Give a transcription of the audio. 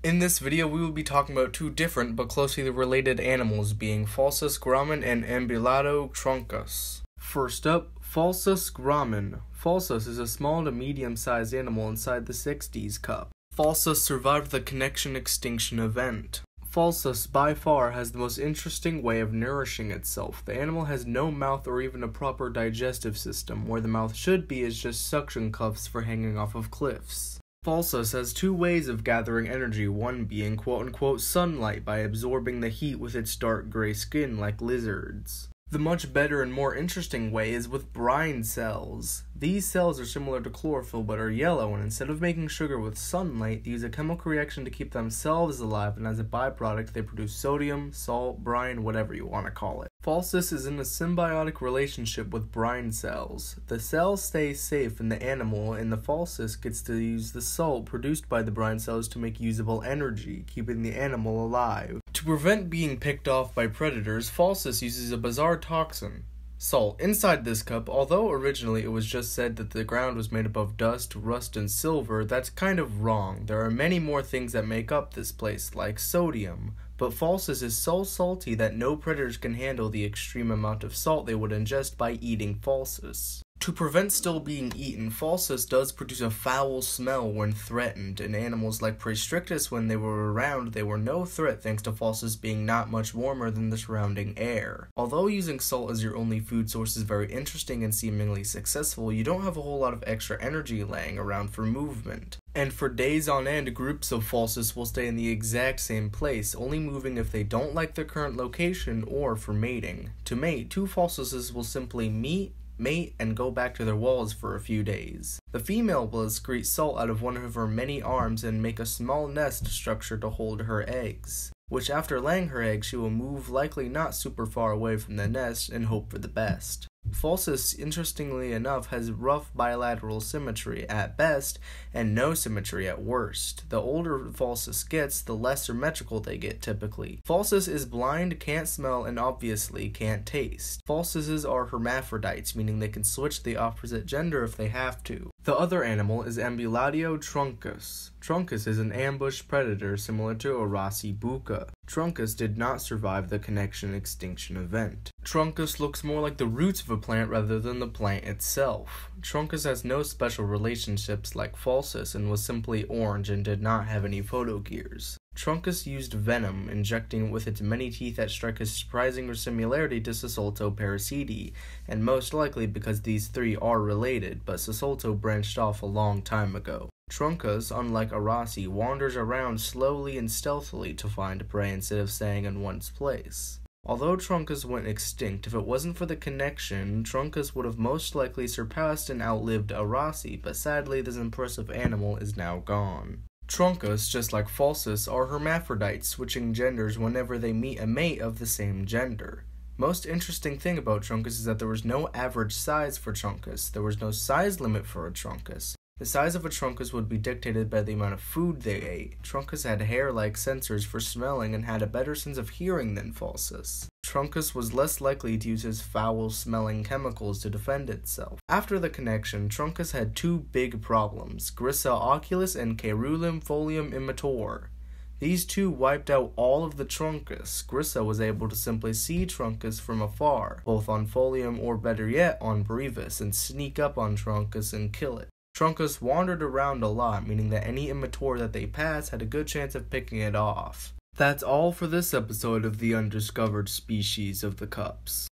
In this video, we will be talking about two different but closely related animals, being Pholsus gramen and Ambulato truncus. First up, Pholsus gramen. Pholsus is a small to medium-sized animal inside the 60s cup. Pholsus survived the connection extinction event. Pholsus by far has the most interesting way of nourishing itself. The animal has no mouth or even a proper digestive system. Where the mouth should be is just suction cups for hanging off of cliffs. Pholsus has two ways of gathering energy, one being quote-unquote sunlight by absorbing the heat with its dark gray skin like lizards. The much better and more interesting way is with brine cells. These cells are similar to chlorophyll but are yellow, and instead of making sugar with sunlight, they use a chemical reaction to keep themselves alive, and as a byproduct they produce sodium, salt, brine, whatever you want to call it. Pholsus is in a symbiotic relationship with brine cells. The cells stay safe and the animal in the Pholsus gets to use the salt produced by the brine cells to make usable energy, keeping the animal alive. To prevent being picked off by predators, Pholsus uses a bizarre toxin, salt. Inside this cup, although originally it was just said that the ground was made up of dust, rust, and silver, that's kind of wrong. There are many more things that make up this place, like sodium. But Pholsus is so salty that no predators can handle the extreme amount of salt they would ingest by eating Pholsus. To prevent still being eaten, Pholsus does produce a foul smell when threatened, and animals like Praestrictus, when they were around, they were no threat thanks to Pholsus being not much warmer than the surrounding air. Although using salt as your only food source is very interesting and seemingly successful, you don't have a whole lot of extra energy laying around for movement. And for days on end, groups of Pholsus will stay in the exact same place, only moving if they don't like their current location or for mating. To mate, two Pholsuses will simply mate, and go back to their walls for a few days. The female will excrete salt out of one of her many arms and make a small nest structure to hold her eggs, which after laying her eggs she will move likely not super far away from the nest and hope for the best. Pholsus, interestingly enough, has rough bilateral symmetry at best and no symmetry at worst. The older Pholsus gets, the less symmetrical they get typically. Pholsus is blind, can't smell, and obviously can't taste. Pholsuses are hermaphrodites, meaning they can switch the opposite gender if they have to. The other animal is Ambulato truncus. Truncus is an ambush predator similar to Arassibuca. Truncus did not survive the connection extinction event. Truncus looks more like the roots of a plant rather than the plant itself. Truncus has no special relationships like Pholsus and was simply orange and did not have any photogears. Truncus used venom, injecting it with its many teeth that strike a surprising similarity to Sessolto parasitae, and most likely because these three are related, but Sessolto branched off a long time ago. Truncus, unlike Arassi, wanders around slowly and stealthily to find prey instead of staying in one's place. Although Truncus went extinct, if it wasn't for the connection, Truncus would have most likely surpassed and outlived Arassi, but sadly this impressive animal is now gone. Truncus, just like Pholsus, are hermaphrodites, switching genders whenever they meet a mate of the same gender. Most interesting thing about Truncus is that there was no average size for Truncus. There was no size limit for a Truncus. The size of a Truncus would be dictated by the amount of food they ate. Truncus had hair-like sensors for smelling and had a better sense of hearing than Pholsus. Truncus was less likely to use his foul-smelling chemicals to defend itself. After the connection, Truncus had two big problems, Grissa oculus and Caeruleum folium immature. These two wiped out all of the Truncus. Grissa was able to simply see Truncus from afar, both on Folium or better yet on Brevis, and sneak up on Truncus and kill it. Truncus wandered around a lot, meaning that any immature that they passed had a good chance of picking it off. That's all for this episode of the undiscovered species of the cups.